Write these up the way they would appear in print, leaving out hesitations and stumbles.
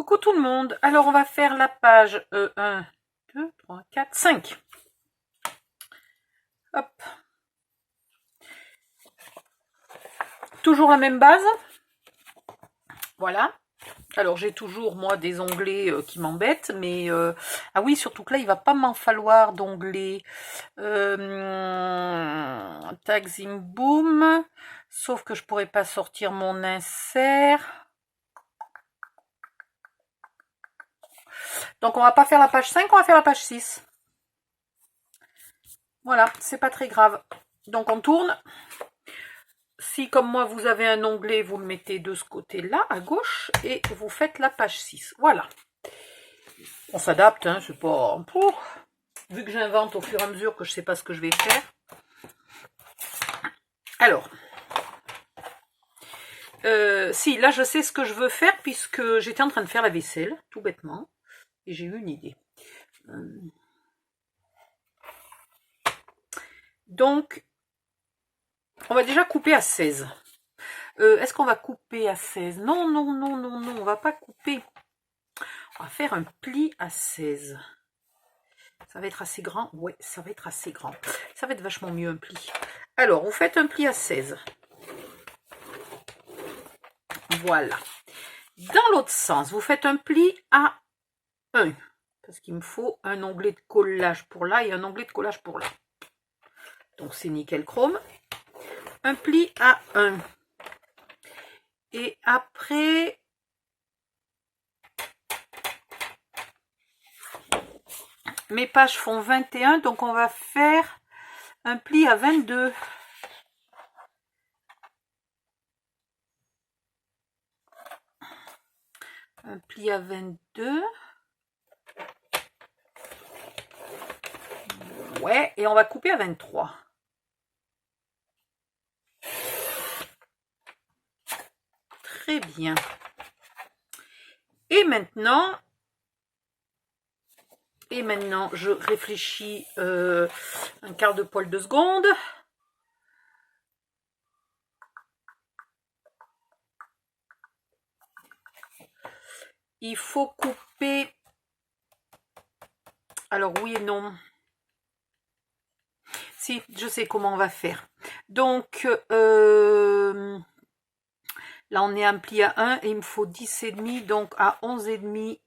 Coucou tout le monde. Alors on va faire la page 1, 2, 3, 4, 5. Hop. Toujours la même base. Voilà. Alors j'ai toujours moi des onglets qui m'embêtent, mais ah oui, surtout que là il va pas m'en falloir d'onglets Tag Zim Boom, sauf que je pourrais pas sortir mon insert. Donc on va pas faire la page 5, on va faire la page 6. Voilà, c'est pas très grave. Donc on tourne. Si comme moi vous avez un onglet, vous le mettez de ce côté-là, à gauche, et vous faites la page 6. Voilà. On s'adapte, hein, c'est pas... Vu que j'invente au fur et à mesure que je sais pas ce que je vais faire. Alors. Si, là je sais ce que je veux faire puisque j'étais en train de faire la vaisselle, tout bêtement. Et j'ai eu une idée. Donc, on va déjà couper à 16. Est-ce qu'on va couper à 16? Non, non, non, non, non, on va pas couper. On va faire un pli à 16. Ça va être assez grand? Ouais, ça va être assez grand. Ça va être vachement mieux un pli. Alors, vous faites un pli à 16. Voilà. Dans l'autre sens, vous faites un pli à 1. Parce qu'il me faut un onglet de collage pour là et un onglet de collage pour là. Donc, c'est nickel chrome. Un pli à 1. Et après... Mes pages font 21, donc on va faire un pli à 22. Un pli à 22. Ouais, et on va couper à 23. Très bien. Et maintenant, je réfléchis un quart de poil de seconde. Il faut couper... Alors oui et non. Si, je sais comment on va faire. Donc, là on est un pli à 1 et il me faut 10,5, donc à 11,5.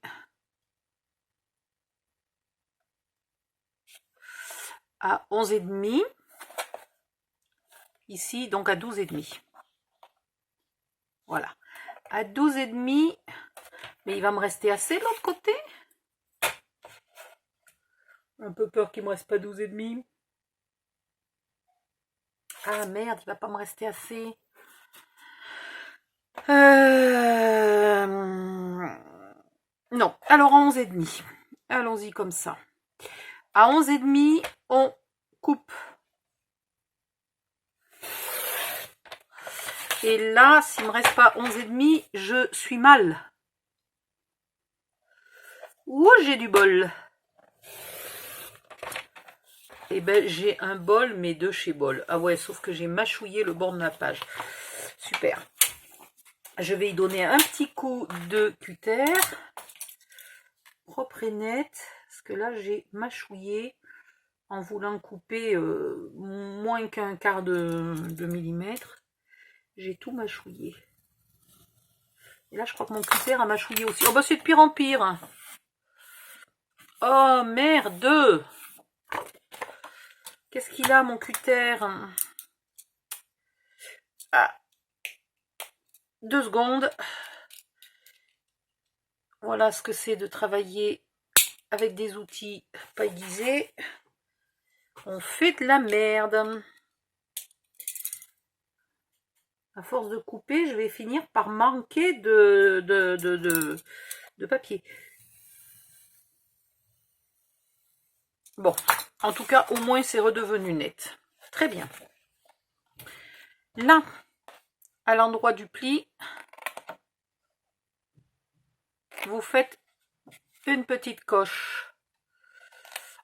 À 11,5. Ici, donc à 12,5. Voilà. À 12,5. Mais il va me rester assez de l'autre côté. Un peu peur qu'il ne me reste pas 12,5. Ah merde, il va pas me rester assez. Non, alors à 11,5. Allons-y comme ça. À 11,5, on coupe. Et là, s'il ne me reste pas 11,5, je suis mal. Ouh, j'ai du bol. Eh ben, j'ai un bol, mais de chez Bol. Ah ouais, sauf que j'ai mâchouillé le bord de la page. Super. Je vais y donner un petit coup de cutter. Propre et net. Parce que là, j'ai mâchouillé en voulant couper moins qu'un quart de millimètre. J'ai tout mâchouillé. Et là, je crois que mon cutter a mâchouillé aussi. Oh bah, c'est de pire en pire. Oh merde! Qu'est-ce qu'il a, mon cutter? Ah. 2 secondes. Voilà ce que c'est de travailler avec des outils pas aiguisés. On fait de la merde. À force de couper, je vais finir par manquer de papier. Bon, en tout cas, au moins, c'est redevenu net. Très bien. Là, à l'endroit du pli, vous faites une petite coche.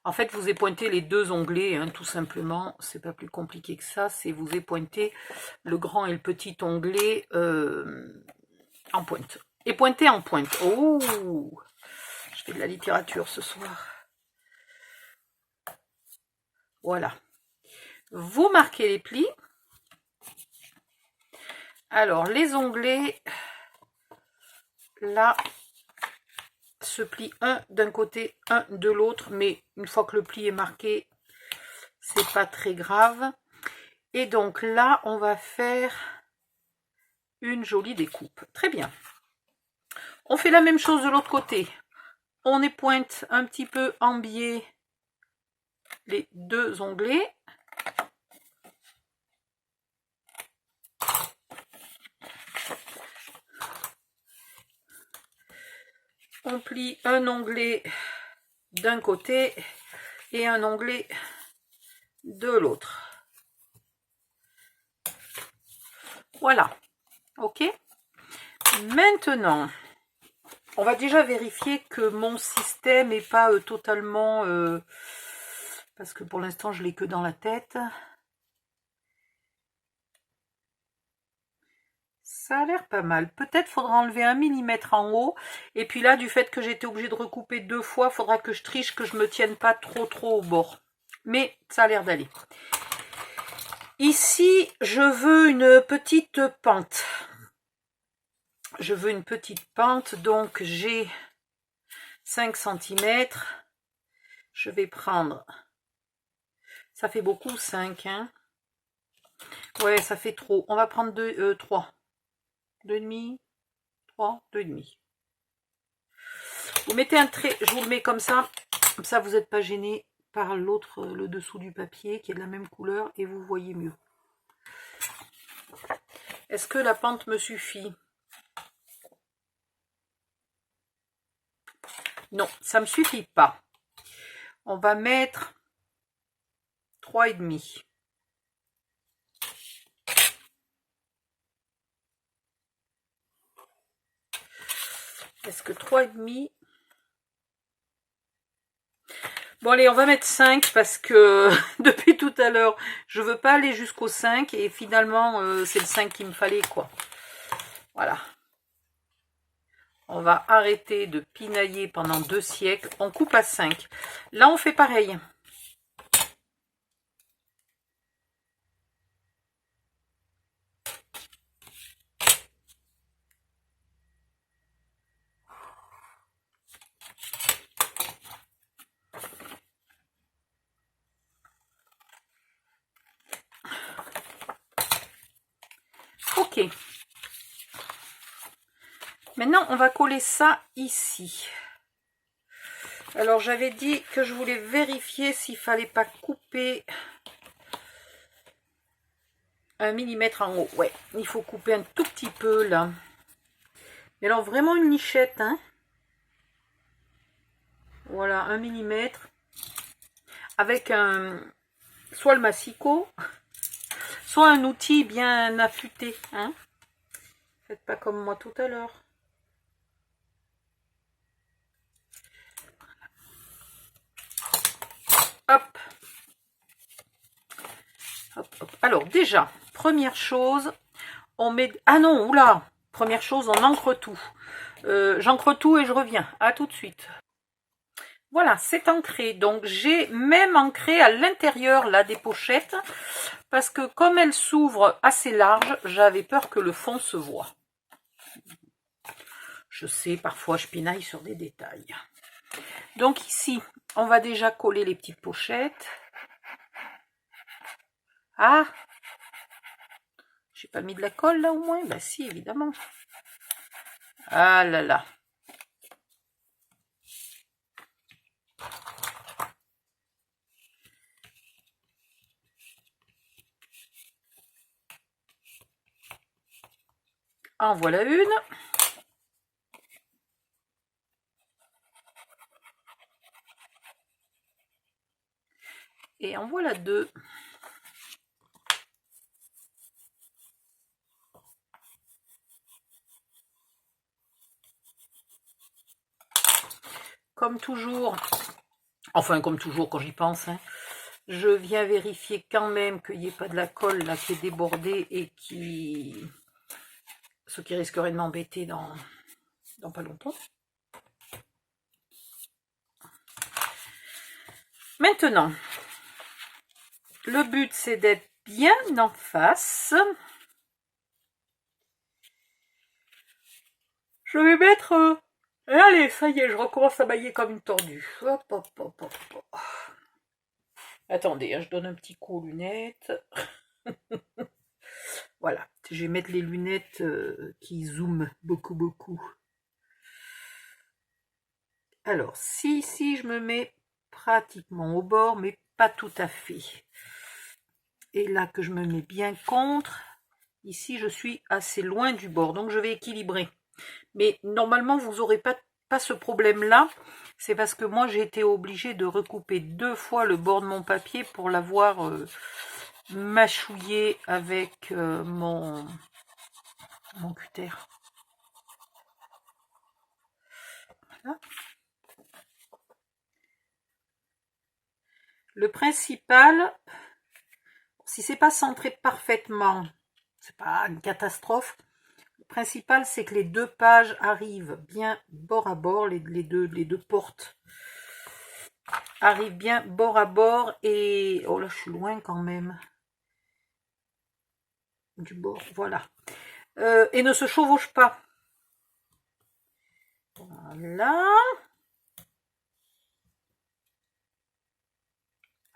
En fait, vous épointez les 2 onglets, hein, tout simplement. C'est pas plus compliqué que ça. C'est vous épointez le grand et le petit onglet en pointe. et pointer en pointe. Oh, je fais de la littérature ce soir. Voilà. Vous marquez les plis. Alors, les onglets, là, se plient un d'un côté, un de l'autre, mais une fois que le pli est marqué, c'est pas très grave. Et donc là, on va faire une jolie découpe. Très bien. On fait la même chose de l'autre côté. On épointe un petit peu en biais les deux onglets. On plie un onglet d'un côté et un onglet de l'autre. Voilà. Ok. Maintenant, on va déjà vérifier que mon système n'est pas totalement... parce que pour l'instant, je l'ai que dans la tête. Ça a l'air pas mal. Peut-être faudra enlever 1 mm en haut. Et puis là, du fait que j'étais obligée de recouper 2 fois, il faudra que je triche, que je me tienne pas trop au bord. Mais ça a l'air d'aller. Ici, je veux une petite pente. Je veux une petite pente, donc j'ai 5 cm. Je vais prendre... Ça fait beaucoup, 5, hein. Ouais, ça fait trop. On va prendre 3. 2,5, 3, 2,5. Vous mettez un trait, je vous le mets comme ça vous n'êtes pas gêné par l'autre, le dessous du papier qui est de la même couleur et vous voyez mieux. Est-ce que la pente me suffit? Non, ça ne me suffit pas. On va mettre 3,5. Est-ce que 3,5? Bon allez, on va mettre 5 parce que depuis tout à l'heure, je veux pas aller jusqu'au 5 et finalement c'est le 5 qu'il me fallait quoi. Voilà. On va arrêter de pinailler pendant 2 siècles. On coupe à 5. Là, on fait pareil. Ok. Maintenant, on va coller ça ici. Alors, j'avais dit que je voulais vérifier s'il fallait pas couper 1 mm en haut. Ouais, il faut couper un tout petit peu là. Mais alors, vraiment une nichette, hein. Voilà, 1 mm. Avec soit le massicot, soit un outil bien affûté, hein. Faites pas comme moi tout à l'heure. Hop. Hop, hop. Alors déjà, première chose, on met... Ah non, oula. Première chose, on encre tout. J'encre tout et je reviens. À tout de suite. Voilà, c'est ancré. Donc j'ai même ancré à l'intérieur là des pochettes. Parce que comme elles s'ouvrent assez large, j'avais peur que le fond se voie. Je sais, parfois je pinaille sur des détails. Donc ici, on va déjà coller les petites pochettes. Ah, j'ai pas mis de la colle là au moins? Bah si, évidemment. Ah là là. En voilà une. Et en voilà deux. Comme toujours, enfin comme toujours quand j'y pense, hein, je viens vérifier quand même qu'il n'y ait pas de la colle là qui est débordée et qui... ce qui risquerait de m'embêter dans dans pas longtemps. Maintenant, le but c'est d'être bien en face. Je vais mettre... allez, ça y est, je recommence à mailler comme une tordue. Hop, hop, hop, hop, hop. Attendez, hein, je donne un petit coup aux lunettes. Voilà, je vais mettre les lunettes qui zooment beaucoup, beaucoup. Alors, si je me mets pratiquement au bord, mais pas tout à fait. Et là que je me mets bien contre, ici je suis assez loin du bord, donc je vais équilibrer. Mais normalement, vous n'aurez pas ce problème-là. C'est parce que moi, j'ai été obligée de recouper 2 fois le bord de mon papier pour l'avoir mâchouillé avec mon cutter. Voilà. Le principal, si c'est pas centré parfaitement, c'est pas une catastrophe. Le principal, c'est que les 2 pages arrivent bien bord à bord, les deux portes arrivent bien bord à bord. Et oh là, je suis loin quand même du bord, voilà. Et ne se chevauche pas. Voilà.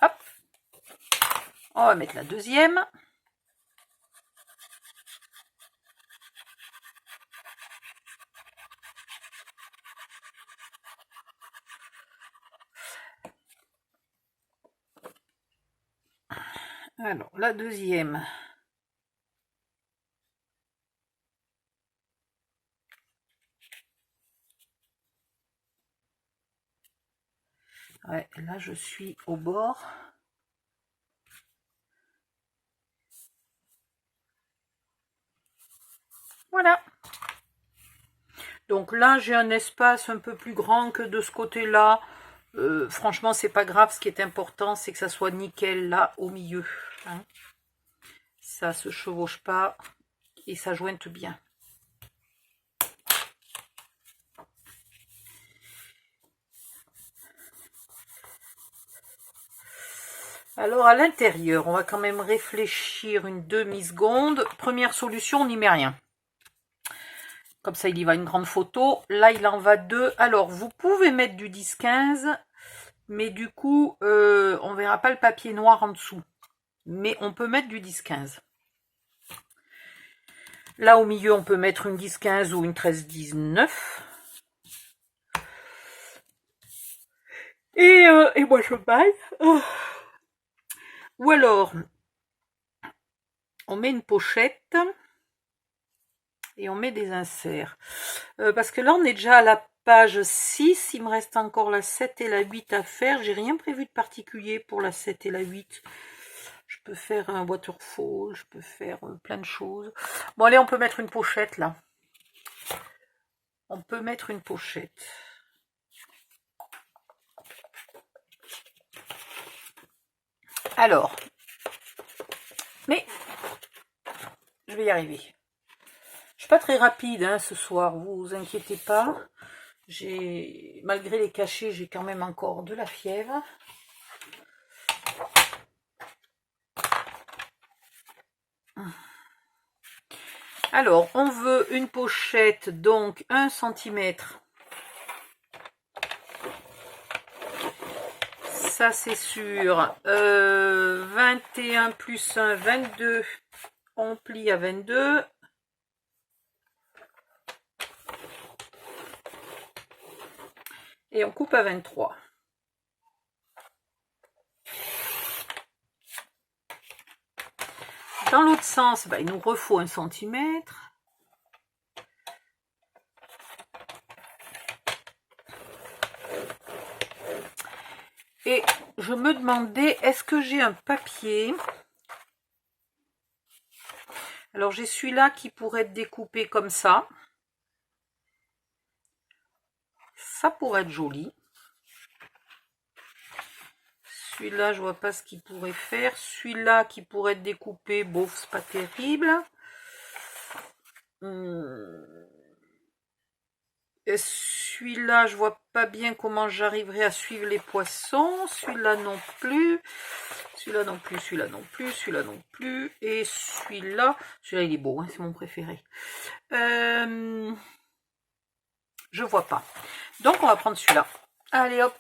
Hop. On va mettre la deuxième. Alors, la deuxième. Ouais, là, je suis au bord. Voilà. Donc là, j'ai un espace un peu plus grand que de ce côté-là. Franchement, c'est pas grave. Ce qui est important, c'est que ça soit nickel là au milieu. Hein. Ça se chevauche pas et ça jointe bien. Alors à l'intérieur, on va quand même réfléchir une demi-seconde. Première solution, on n'y met rien. Comme ça, il y va une grande photo. Là, il en va 2. Alors, vous pouvez mettre du 10-15, mais du coup, on verra pas le papier noir en dessous. Mais on peut mettre du 10-15. Là, au milieu, on peut mettre une 10-15 ou une 13-19. Et moi, je baille. Ou alors, on met une pochette et on met des inserts. Parce que là, on est déjà à la page 6. Il me reste encore la 7 et la 8 à faire. J'ai rien prévu de particulier pour la 7 et la 8. Je peux faire un waterfall, je peux faire plein de choses. Bon, allez, on peut mettre une pochette, là. On peut mettre une pochette. Alors, mais je vais y arriver. Je suis pas très rapide hein, ce soir, vous inquiétez pas. Malgré les cachets, j'ai quand même encore de la fièvre. Alors, on veut une pochette, donc 1 cm. Ça, c'est sûr. 21 plus 1, 22. On plie à 22. Et on coupe à 23. Dans l'autre sens, il nous refaut 1 cm. Et je me demandais, est-ce que j'ai un papier? Alors j'ai celui-là qui pourrait être découpé comme ça. Ça pourrait être joli. Celui-là, je vois pas ce qu'il pourrait faire. Celui-là qui pourrait être découpé, bof, c'est pas terrible. Celui-là, je vois pas bien comment j'arriverai à suivre les poissons. Celui-là non plus. Celui-là non plus, celui-là non plus, celui-là non plus. Et celui-là, celui-là il est beau, hein, c'est mon préféré. Je vois pas. Donc on va prendre celui-là. Allez hop.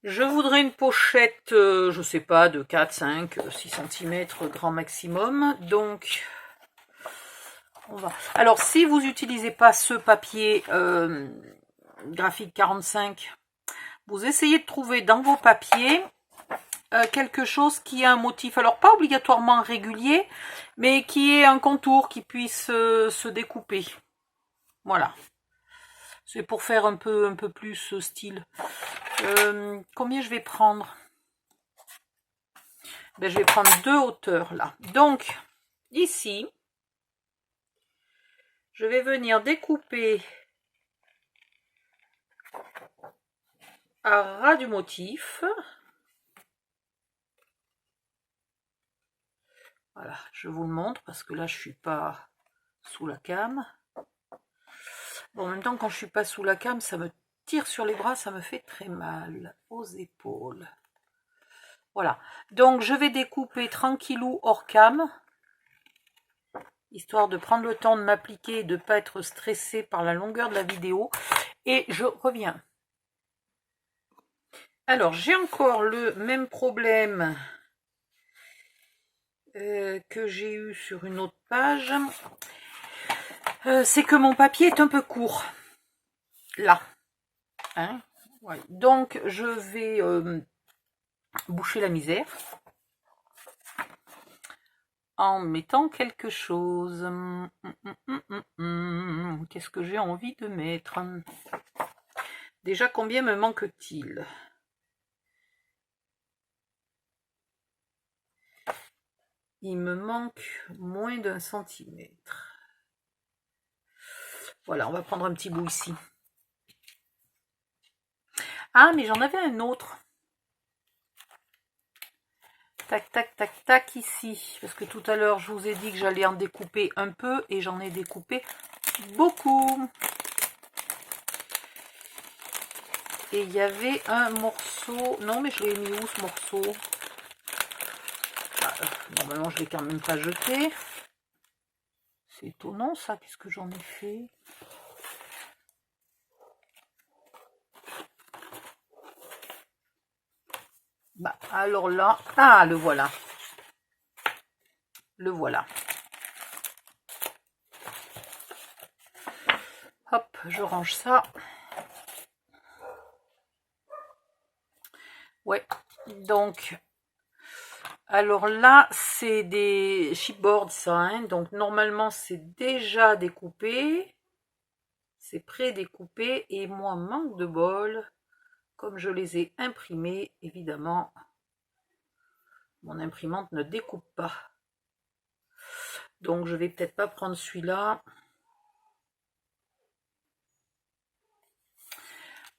Je voudrais une pochette, je sais pas, de 4, 5, 6 cm grand maximum. Donc, on va... Alors, si vous n'utilisez pas ce papier graphique 45, vous essayez de trouver dans vos papiers quelque chose qui a un motif. Alors, pas obligatoirement régulier, mais qui ait un contour qui puisse se découper. Voilà. C'est pour faire un peu plus style. Combien je vais prendre? Ben, je vais prendre 2 hauteurs là. Donc, ici, je vais venir découper à ras du motif. Voilà, je vous le montre parce que là, je suis pas sous la cam. Bon, en même temps, quand je suis pas sous la cam, ça me tire sur les bras, ça me fait très mal aux épaules. Voilà, donc je vais découper tranquillou hors cam, histoire de prendre le temps de m'appliquer et de ne pas être stressée par la longueur de la vidéo. Et je reviens. Alors, j'ai encore le même problème que j'ai eu sur une autre page. C'est que mon papier est un peu court. Là. Hein, ouais. Donc, je vais boucher la misère en mettant quelque chose. Qu'est-ce que j'ai envie de mettre? Déjà, combien me manque-t-il? Il me manque moins d'1 centimètre. Voilà, on va prendre un petit bout ici. Ah, mais j'en avais un autre. Tac, tac, tac, tac, ici. Parce que tout à l'heure, je vous ai dit que j'allais en découper un peu et j'en ai découpé beaucoup. Et il y avait un morceau... Non, mais je l'ai mis où, ce morceau? Normalement, je ne l'ai quand même pas jeté. C'est étonnant, ça. Qu'est-ce que j'en ai fait? Bah, alors là... Ah, le voilà. Le voilà. Hop, je range ça. Ouais, donc... Alors là, c'est des chipboards, ça, hein, donc normalement, c'est déjà découpé. C'est pré-découpé. Et moi, manque de bol, comme je les ai imprimés, évidemment, mon imprimante ne découpe pas. Donc, je vais peut-être pas prendre celui-là.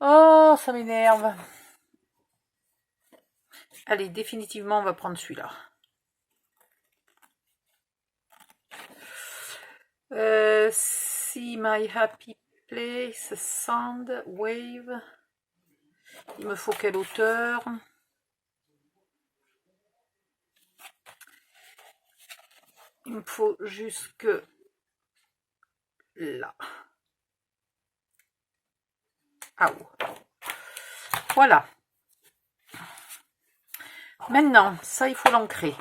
Oh, ça m'énerve. Allez, définitivement, on va prendre celui-là. See my happy place, sound, wave. Il me faut quelle hauteur? Il me faut jusque là. Ah oh. Voilà. Maintenant, ça, il faut l'ancrer.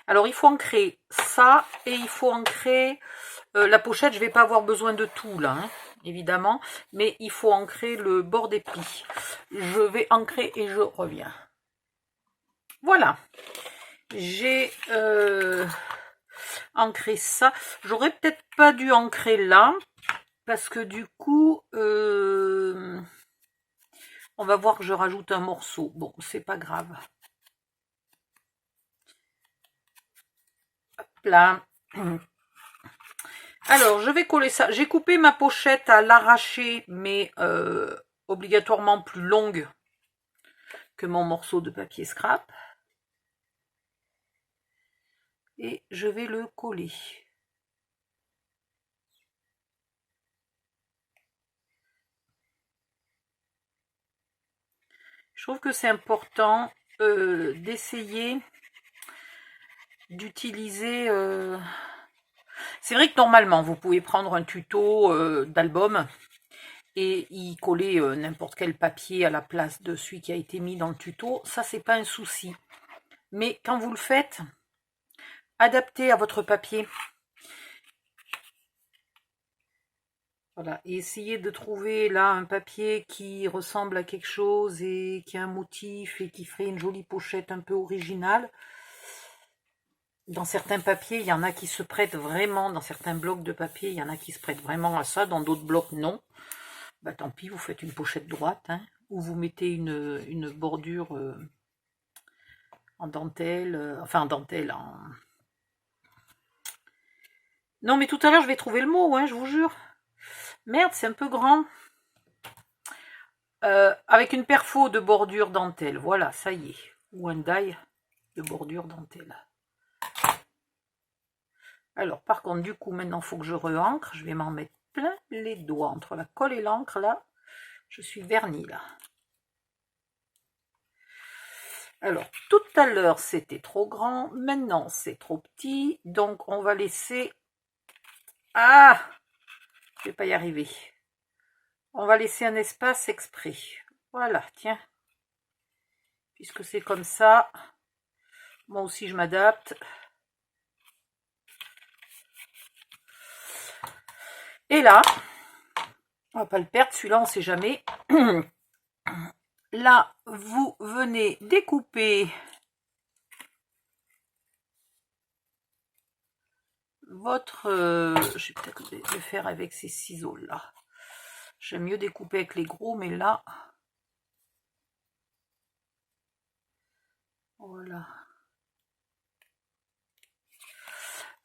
Alors, il faut ancrer ça et il faut ancrer la pochette. Je ne vais pas avoir besoin de tout, là, hein, évidemment. Mais il faut ancrer le bord des plis. Je vais ancrer et je reviens. Voilà. J'ai ancré ça. J'aurais peut-être pas dû ancrer là. Parce que du coup... on va voir que je rajoute un morceau. Bon, c'est pas grave. Hop là. Alors, je vais coller ça. J'ai coupé ma pochette à l'arraché, mais obligatoirement plus longue que mon morceau de papier scrap. et je vais le coller. Je trouve que c'est important d'essayer d'utiliser... C'est vrai que normalement, vous pouvez prendre un tuto d'album et y coller n'importe quel papier à la place de celui qui a été mis dans le tuto. Ça, c'est pas un souci. Mais quand vous le faites, adaptez à votre papier. Voilà, et essayez de trouver là un papier qui ressemble à quelque chose et qui a un motif et qui ferait une jolie pochette un peu originale. Dans certains papiers, il y en a qui se prêtent vraiment, dans certains blocs de papier, il y en a qui se prêtent vraiment à ça, dans d'autres blocs, non. Bah tant pis, vous faites une pochette droite, hein, ou vous mettez une bordure en dentelle, enfin en dentelle, en... Non mais tout à l'heure, je vais trouver le mot, hein, je vous jure. Merde, c'est un peu grand. Avec une perfo de bordure dentelle, voilà, ça y est. Ou un die de bordure dentelle. Alors, par contre, du coup, maintenant, il faut que je re-encre. Je vais m'en mettre plein les doigts. Entre la colle et l'encre, là, je suis vernie, là. Alors, tout à l'heure, c'était trop grand. Maintenant, c'est trop petit. Donc, on va laisser... Ah! Je vais pas y arriver. On va laisser un espace exprès. Voilà, tiens. Puisque c'est comme ça, moi aussi, je m'adapte. Et là, on va pas le perdre, celui-là, on sait jamais. Là, vous venez découper votre... je vais peut-être le faire avec ces ciseaux-là. J'aime mieux découper avec les gros, mais là... Voilà.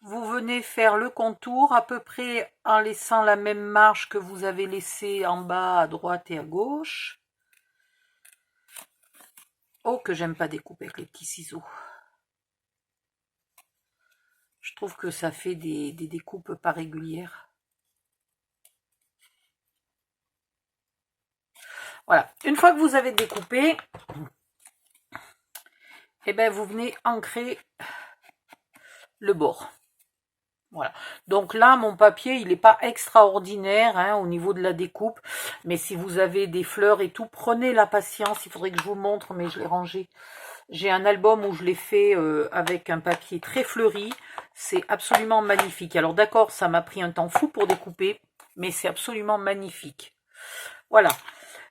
Vous venez faire le contour à peu près en laissant la même marge que vous avez laissée en bas à droite et à gauche. Oh, que j'aime pas découper avec les petits ciseaux. Je trouve que ça fait des découpes pas régulières. Voilà. Une fois que vous avez découpé, eh ben, vous venez ancrer le bord. Voilà. Donc là, mon papier, il n'est pas extraordinaire hein, au niveau de la découpe. Mais si vous avez des fleurs et tout, prenez la patience. Il faudrait que je vous montre, mais je l'ai rangé. J'ai un album où je l'ai fait avec un papier très fleuri. C'est absolument magnifique. Alors d'accord, ça m'a pris un temps fou pour découper, mais c'est absolument magnifique. Voilà.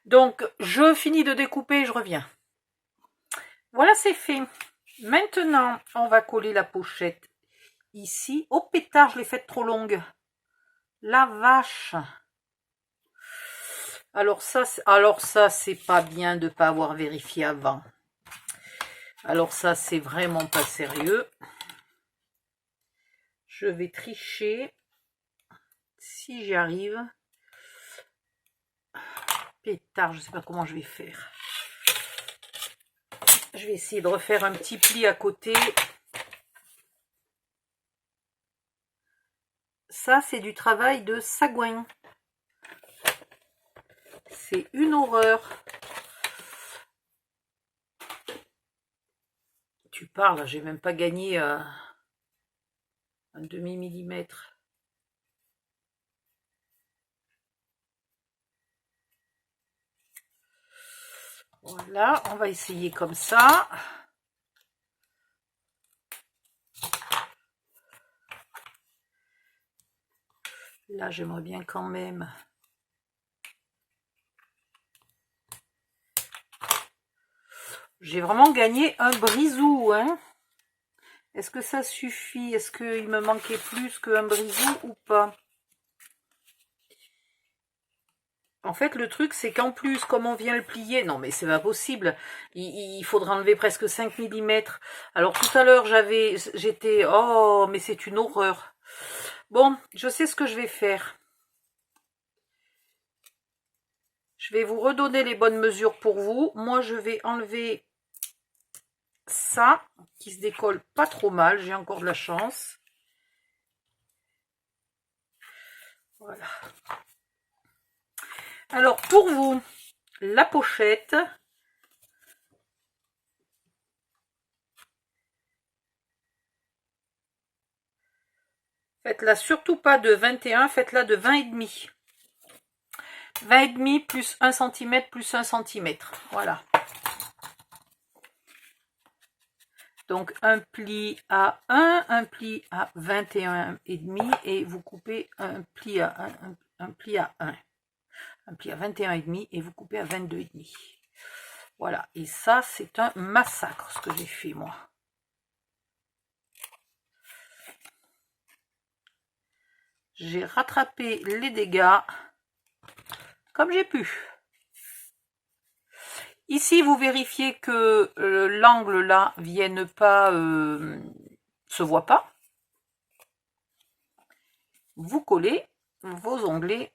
Donc, je finis de découper et je reviens. Voilà, c'est fait. Maintenant, on va coller la pochette ici. Oh pétard, je l'ai faite trop longue. La vache. Alors ça, c'est pas bien de ne pas avoir vérifié avant. Alors ça, c'est vraiment pas sérieux. Je vais tricher. Si j'y arrive. Pétard, je sais pas comment je vais faire. Je vais essayer de refaire un petit pli à côté. Ça, c'est du travail de sagouin. C'est une horreur. Tu parles, j'ai même pas gagné un demi-millimètre. Voilà, on va essayer comme ça. Là, j'aimerais bien quand même... J'ai vraiment gagné un brisou, hein. Est-ce que ça suffit? Est-ce qu'il me manquait plus qu'un brisou ou pas? En fait, le truc, c'est qu'en plus, comme on vient le plier... Non, mais c'est pas possible. Il faudra enlever presque 5 mm. Alors, tout à l'heure, j'étais... Oh, mais c'est une horreur. Bon, je sais ce que je vais faire. Je vais vous redonner les bonnes mesures pour vous. Moi, je vais enlever ça qui se décolle pas trop mal, j'ai encore de la chance. Voilà. Alors pour vous, la pochette, faites-la surtout pas de 21, faites-la de 20,5. 20,5 plus 1 cm plus 1 cm. Voilà. Donc un pli à 1, un pli à 21,5 et vous coupez un pli à 1, un pli à 1. Un pli à 21,5 et vous coupez à 22,5. Voilà, et ça c'est un massacre ce que j'ai fait moi. J'ai rattrapé les dégâts comme j'ai pu. Ici vous vérifiez que l'angle là vienne pas, se voit pas. Vous collez vos onglets.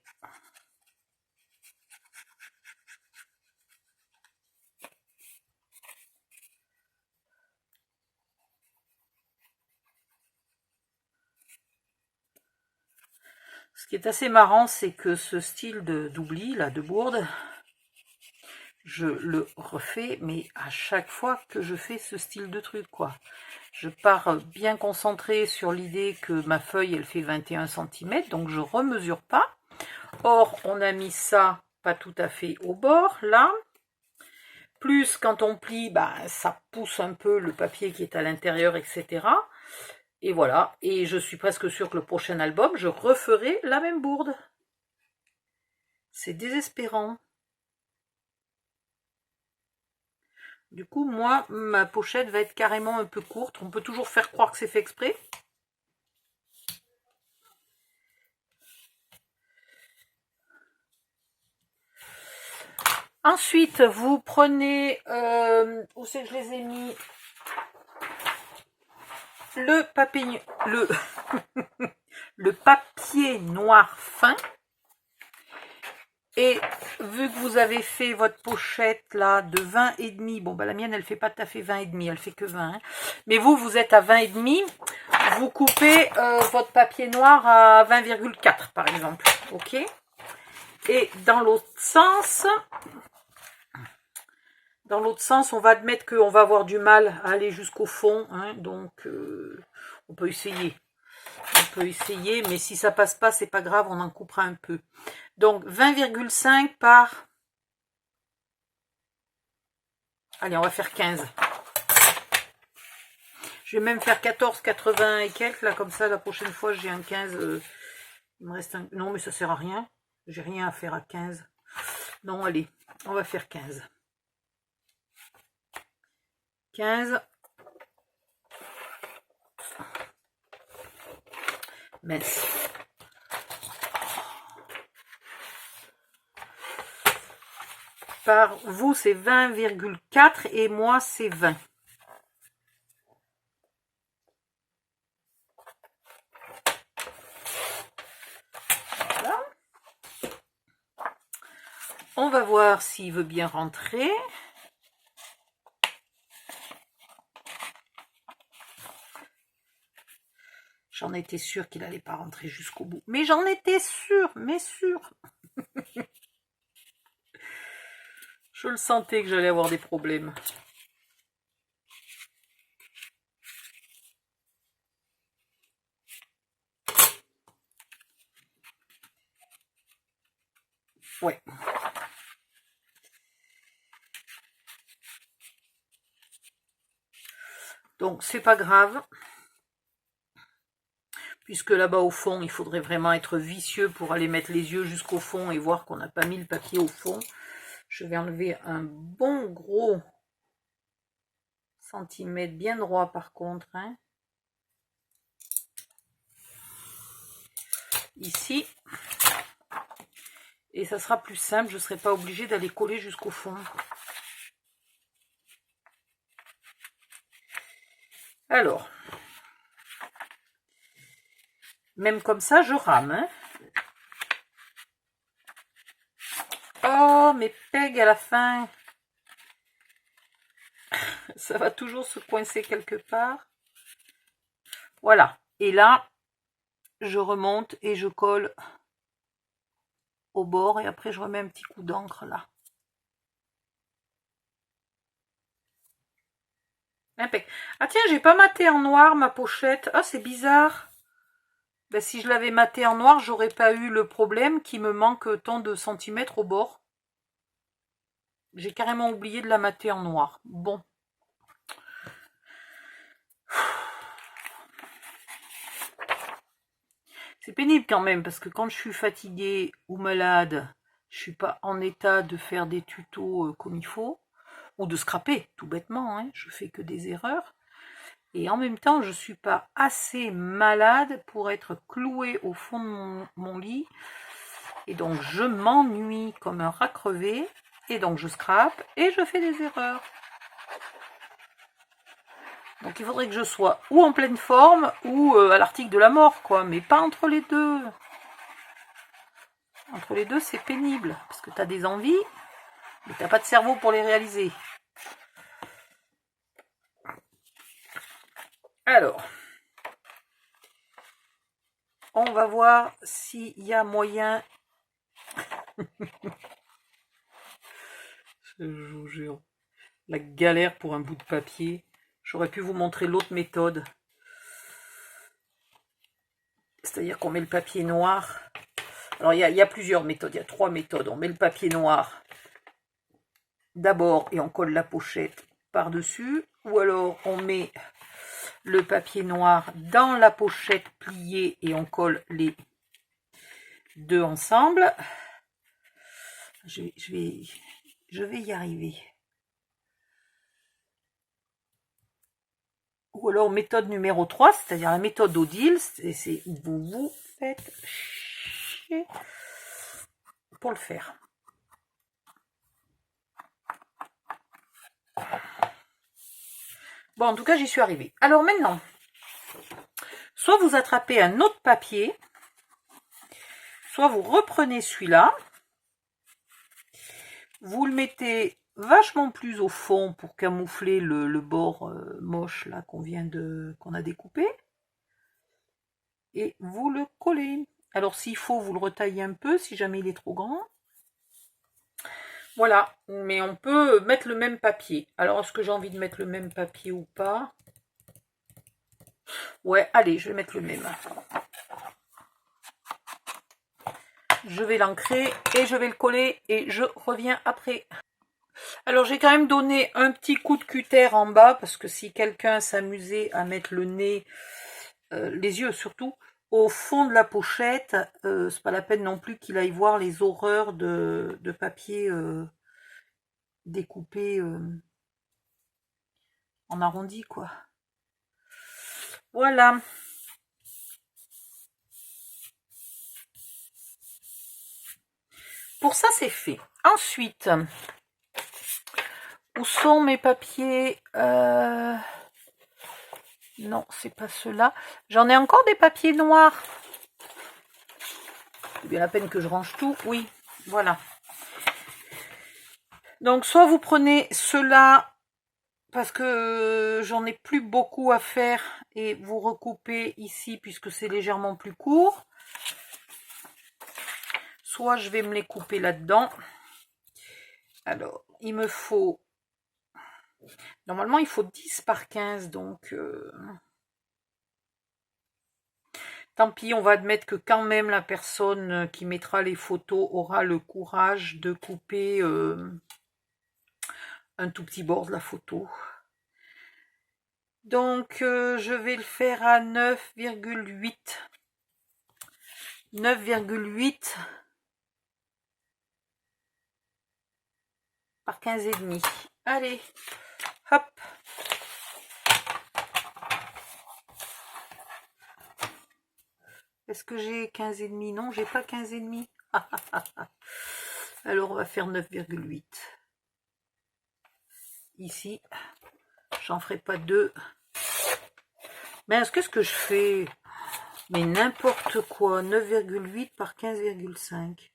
Ce qui est assez marrant, c'est que ce style d'oubli, là, de bourde, je le refais, mais à chaque fois que je fais ce style de truc, quoi. Je pars bien concentré sur l'idée que ma feuille, elle fait 21 cm, donc je remesure pas. Or, on a mis ça pas tout à fait au bord, là. Plus, quand on plie, bah, ça pousse un peu le papier qui est à l'intérieur, etc. Et voilà, et je suis presque sûre que le prochain album, je referai la même bourde. C'est désespérant. Du coup, moi, ma pochette va être carrément un peu courte. On peut toujours faire croire que c'est fait exprès. Ensuite, vous prenez, où c'est que je les ai mis, le papier, le papier noir fin. Et vu que vous avez fait votre pochette là de 20,5, bon bah la mienne elle fait pas tout à fait 20,5, elle fait que 20, hein. Mais vous êtes à 20,5, vous coupez votre papier noir à 20,4 par exemple, ok. Et dans l'autre sens, on va admettre qu'on va avoir du mal à aller jusqu'au fond, hein, donc on peut essayer. Mais si ça passe pas, c'est pas grave, on en coupera un peu. Donc 20,5 par... Allez, on va faire 15. Je vais même faire 14,80 et quelques, là, comme ça, la prochaine fois, j'ai un 15. Il me reste un... Non, mais ça sert à rien. J'ai rien à faire à 15. Non, allez, on va faire 15. 15. Mince. Par vous, c'est 20,4 et moi, c'est 20. Voilà. On va voir s'il veut bien rentrer. J'en étais sûre qu'il n'allait pas rentrer jusqu'au bout. Mais j'en étais sûre, mais sûre. Je le sentais que j'allais avoir des problèmes. Ouais. Donc, c'est pas grave. Puisque là-bas au fond, il faudrait vraiment être vicieux pour aller mettre les yeux jusqu'au fond et voir qu'on n'a pas mis le papier au fond. Je vais enlever un bon gros centimètre bien droit par contre. Hein. Ici. Et ça sera plus simple, je ne serai pas obligée d'aller coller jusqu'au fond. Alors. Même comme ça, je rame. Hein. Oh, mes pegs à la fin. Ça va toujours se coincer quelque part. Voilà. Et là, je remonte et je colle au bord. Et après, je remets un petit coup d'encre là. Impec. Ah tiens, j'ai pas maté en noir ma pochette. Ah, c'est bizarre. Ben, si je l'avais maté en noir, j'aurais pas eu le problème qu'il me manque tant de centimètres au bord. J'ai carrément oublié de la mater en noir. Bon. C'est pénible quand même, parce que quand je suis fatiguée ou malade, je suis pas en état de faire des tutos comme il faut, ou de scraper, tout bêtement, hein. Je fais que des erreurs. Et en même temps, je suis pas assez malade pour être clouée au fond de mon lit. Et donc, je m'ennuie comme un rat crevé. Et donc, je scrape et je fais des erreurs. Donc, il faudrait que je sois ou en pleine forme ou à l'article de la mort, quoi. Mais pas entre les deux. Entre les deux, c'est pénible. Parce que tu as des envies, mais tu n'as pas de cerveau pour les réaliser. Alors, on va voir s'il y a moyen. Je vous jure. La galère pour un bout de papier. J'aurais pu vous montrer l'autre méthode. C'est-à-dire qu'on met le papier noir. Alors, il y a plusieurs méthodes. Il y a 3 méthodes. On met le papier noir d'abord et on colle la pochette par-dessus. Ou alors, on met le papier noir dans la pochette pliée et on colle les deux ensemble. Je vais y arriver. Ou alors méthode numéro 3, c'est-à-dire la méthode Odile, c'est vous faites chier pour le faire. Bon, en tout cas, j'y suis arrivée. Alors maintenant, soit vous attrapez un autre papier, soit vous reprenez celui-là, vous le mettez vachement plus au fond pour camoufler le bord moche là qu'on a découpé, et vous le collez. Alors s'il faut, vous le retaillez un peu si jamais il est trop grand. Voilà, mais on peut mettre le même papier. Alors, est-ce que j'ai envie de mettre le même papier ou pas? Ouais, allez, je vais mettre le même. Je vais l'ancrer et je vais le coller et je reviens après. Alors, j'ai quand même donné un petit coup de cutter en bas parce que si quelqu'un s'amusait à mettre le nez, les yeux surtout, au fond de la pochette, c'est pas la peine non plus qu'il aille voir les horreurs de papier découpé en arrondi, quoi. Voilà. Pour ça, c'est fait. Ensuite, où sont mes papiers? Non, c'est pas ceux-là. J'en ai encore des papiers noirs. C'est bien la peine que je range tout. Oui, voilà. Donc, soit vous prenez ceux-là, parce que j'en ai plus beaucoup à faire, et vous recoupez ici, puisque c'est légèrement plus court. Soit je vais me les couper là-dedans. Alors, il me faut... Normalement, il faut 10 par 15, donc... Tant pis, on va admettre que quand même la personne qui mettra les photos aura le courage de couper un tout petit bord de la photo. Donc, je vais le faire à 9,8. 9,8 par 15,5. Allez, hop. Est-ce que j'ai 15,5? Non, j'ai pas 15,5. Alors, on va faire 9,8. Ici, j'en ferai pas 2. Mais qu'est-ce que je fais? Mais n'importe quoi. 9,8 par 15,5.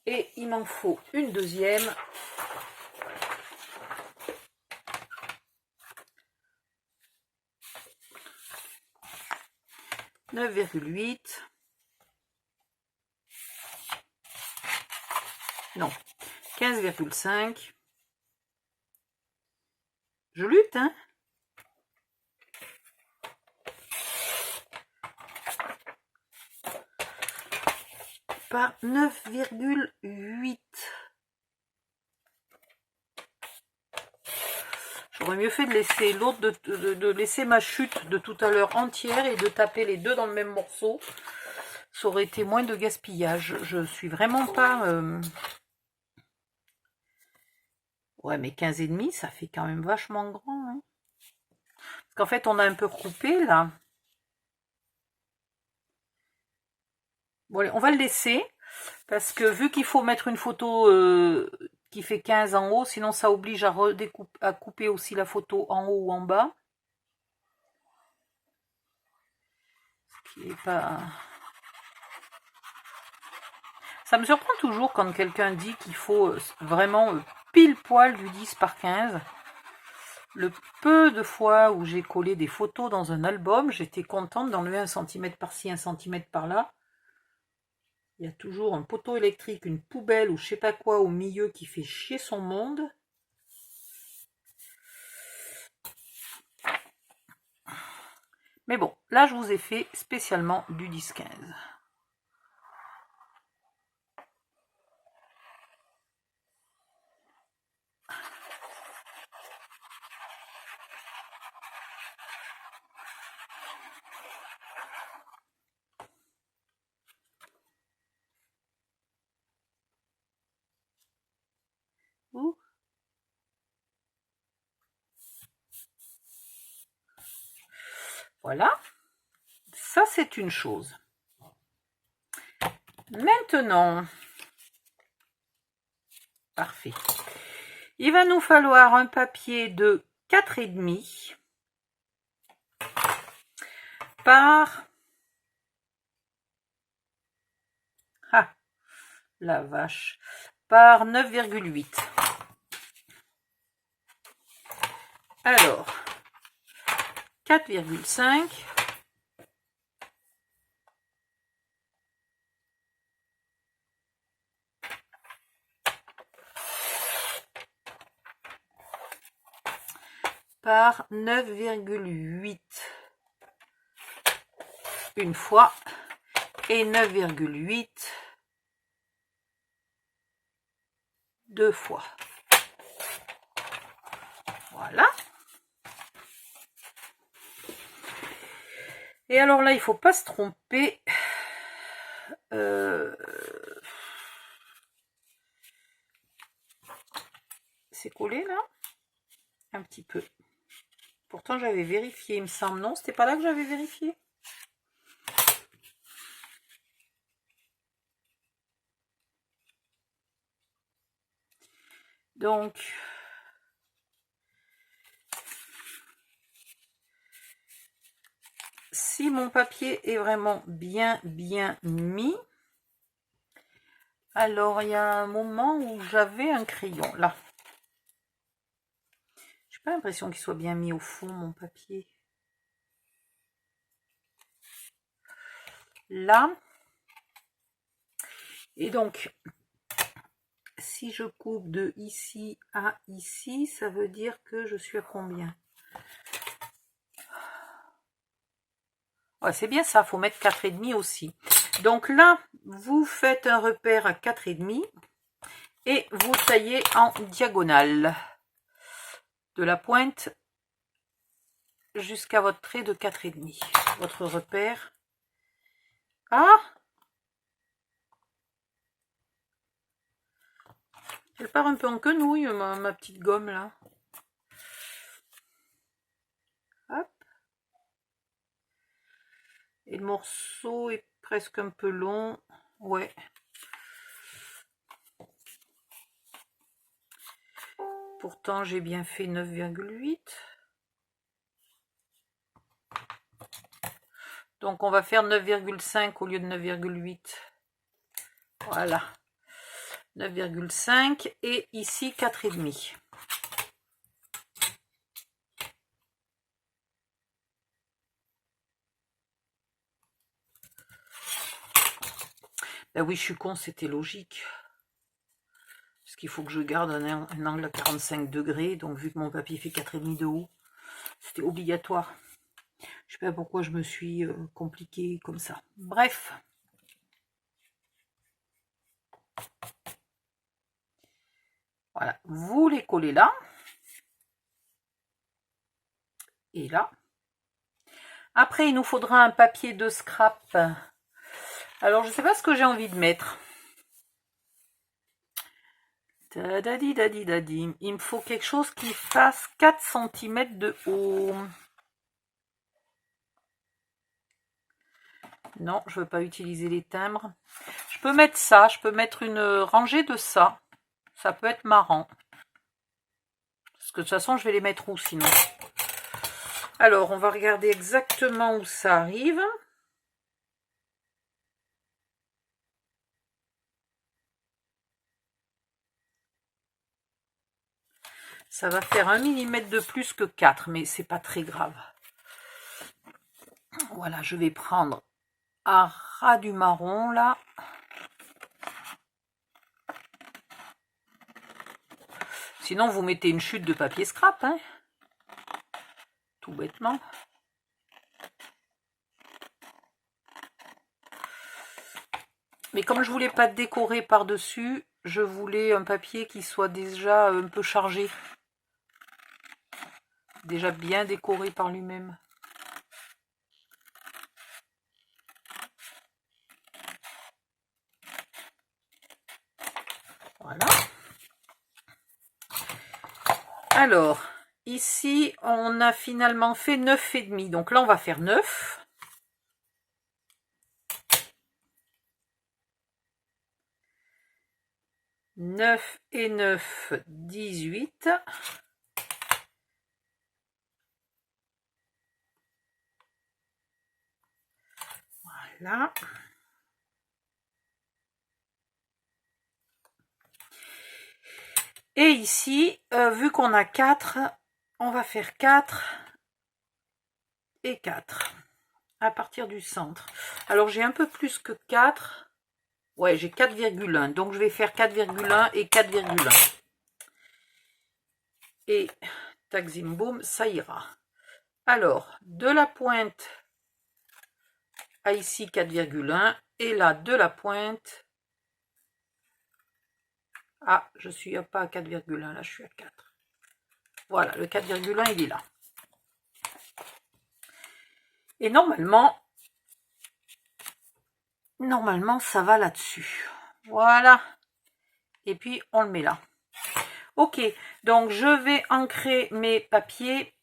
Et il m'en faut une deuxième. « 9,8 ». Non, 15,5. Je lutte, hein. Par 9,8. J'aurais mieux fait de laisser l'autre, de laisser ma chute de tout à l'heure entière et de taper les deux dans le même morceau. Ça aurait été moins de gaspillage. Je suis vraiment pas... Ouais, mais 15,5, ça fait quand même vachement grand. Hein. Parce qu'en fait, on a un peu recoupé, là. Bon, allez, on va le laisser. Parce que vu qu'il faut mettre une photo qui fait 15 en haut, sinon ça oblige à couper aussi la photo en haut ou en bas. Ce qui est pas... Ça me surprend toujours quand quelqu'un dit qu'il faut vraiment pile poil du 10 par 15. Le peu de fois où j'ai collé des photos dans un album, j'étais contente d'enlever 1 cm par-ci, 1 cm par-là. Il y a toujours un poteau électrique, une poubelle ou je sais pas quoi au milieu qui fait chier son monde. Mais bon, là je vous ai fait spécialement du 10-15. Voilà, ça c'est une chose. Maintenant, parfait. Il va nous falloir un papier de 4,5 par... Ah, la vache. Par 9,8. Alors, 4,5. Par 9,8 une fois et 9,8 deux fois. Voilà. Et alors là, il ne faut pas se tromper. C'est collé là? Un petit peu. Pourtant, j'avais vérifié, il me semble. Non, c'était pas là que j'avais vérifié. Donc, si mon papier est vraiment bien mis, alors il y a un moment où j'avais un crayon, là. J'ai pas l'impression qu'il soit bien mis au fond, mon papier. Là. Et donc, si je coupe de ici à ici, ça veut dire que je suis à combien? Ouais, c'est bien ça, il faut mettre 4,5 aussi. Donc là, vous faites un repère à 4,5 et vous taillez en diagonale de la pointe jusqu'à votre trait de 4,5. Votre repère. Ah! Elle part un peu en quenouille, ma petite gomme là. Hop. Et le morceau est presque un peu long. Ouais. Pourtant, j'ai bien fait 9,8. Donc, on va faire 9,5 au lieu de 9,8. Voilà. 9,5 et ici 4,5. Ben oui, je suis con, c'était logique. Parce qu'il faut que je garde un angle à 45 degrés. Donc vu que mon papier fait 4,5 de haut, c'était obligatoire. Je sais pas pourquoi je me suis compliquée comme ça. Bref. Voilà, vous les collez là. Et là. Après, il nous faudra un papier de scrap. Alors, je ne sais pas ce que j'ai envie de mettre. Tadadi, dadi, dadi. Il me faut quelque chose qui fasse 4 cm de haut. Non, je ne veux pas utiliser les timbres. Je peux mettre ça, je peux mettre une rangée de ça. Ça peut être marrant. Parce que de toute façon, je vais les mettre où sinon? Alors, on va regarder exactement où ça arrive. Ça va faire 1 mm de plus que 4, mais c'est pas très grave. Voilà, je vais prendre à ras du marron là. Sinon, vous mettez une chute de papier scrap, hein, tout bêtement. Mais comme je voulais pas décorer par-dessus, je voulais un papier qui soit déjà un peu chargé. Déjà bien décoré par lui-même. Voilà. Alors, ici, on a finalement fait 9,5. Donc là, on va faire 9. « 9 et 9, 18. Voilà. Et ici, vu qu'on a 4, on va faire 4 et 4 à partir du centre. Alors, j'ai un peu plus que 4. Ouais, j'ai 4,1. Donc, je vais faire 4,1 et 4,1. Et tac, zim, boum, ça ira. Alors, de la pointe à ici 4,1 et là, de la pointe... Ah, je suis pas à 4,1, là, je suis à 4. Voilà, le 4,1, il est là. Et normalement, ça va là-dessus. Voilà. Et puis, on le met là. Ok, donc je vais ancrer mes papiers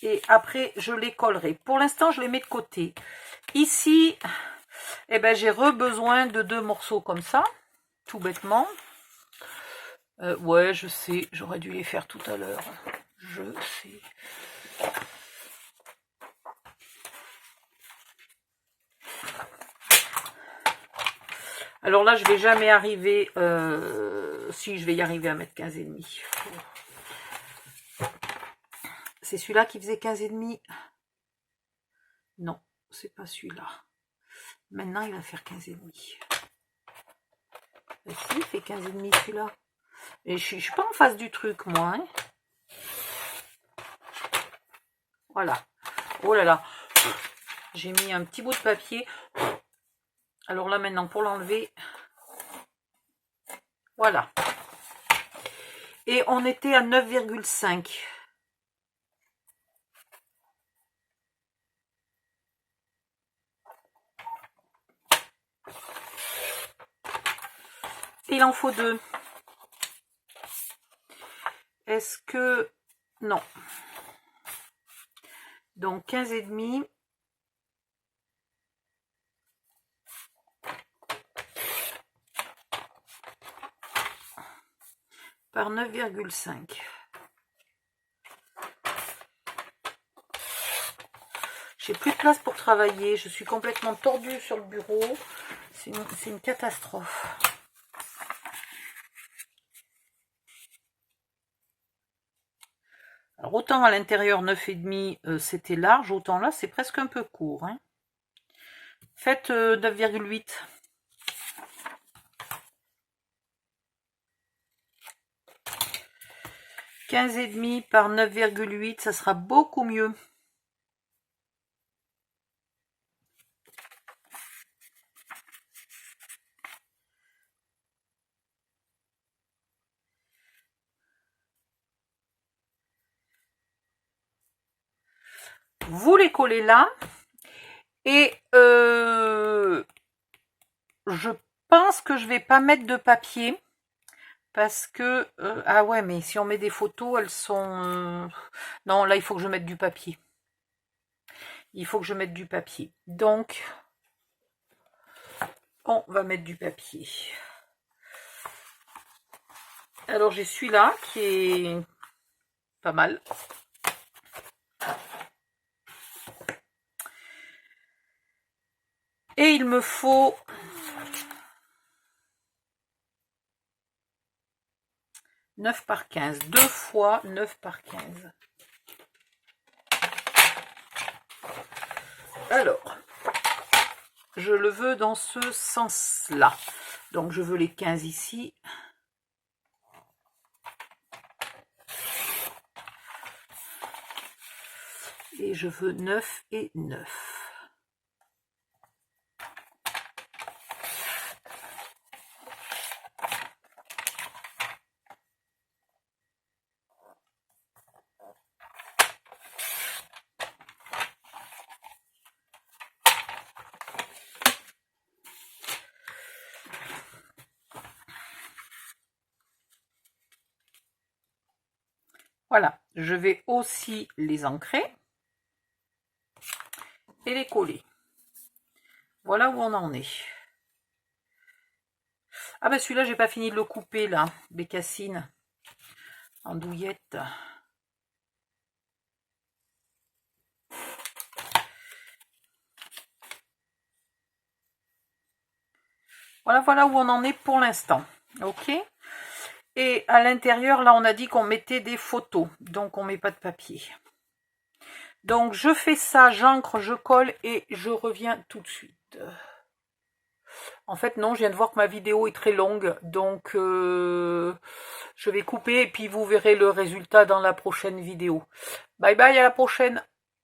et après, je les collerai. Pour l'instant, je les mets de côté. Ici, eh ben, j'ai besoin de 2 morceaux comme ça, tout bêtement. Ouais, je sais, j'aurais dû les faire tout à l'heure. Je sais. Alors là, je vais jamais arriver... si, je vais y arriver à mettre 15,5. C'est celui-là qui faisait 15,5. Non, c'est pas celui-là. Maintenant, il va faire 15,5. Et si, il fait 15,5 celui-là. Et je suis pas en face du truc, moi. Hein. Voilà. Oh là là. J'ai mis un petit bout de papier. Alors là, maintenant, pour l'enlever... Voilà. Et on était à 9,5. Il en faut 2. Est-ce que... Non. Donc 15,5. Par 9,5. J'ai plus de place pour travailler. Je suis complètement tordue sur le bureau. C'est une catastrophe. Alors autant à l'intérieur 9,5 c'était large, autant là c'est presque un peu court. Hein. Faites 9,8. « 15,5 par 9,8, ça sera beaucoup mieux. Vous les collez là. Et je pense que je vais pas mettre de papier. Parce que... ah ouais, mais si on met des photos, elles sont... non, là, il faut que je mette du papier. Il faut que je mette du papier. Donc, on va mettre du papier. Alors, j'ai celui-là qui est pas mal. Et il me faut... 9 par 15. 2 fois 9 par 15. Alors, je le veux dans ce sens-là. Donc, je veux les 15 ici. Et je veux 9 et 9. Voilà, je vais aussi les ancrer et les coller. Voilà où on en est. Ah ben celui-là, j'ai pas fini de le couper là, bécassine, en douillette. Voilà où on en est pour l'instant. Ok. Et à l'intérieur, là, on a dit qu'on mettait des photos. Donc, on met pas de papier. Donc, je fais ça, j'encre, je colle et je reviens tout de suite. En fait, non, je viens de voir que ma vidéo est très longue. Donc, je vais couper et puis vous verrez le résultat dans la prochaine vidéo. Bye bye, à la prochaine.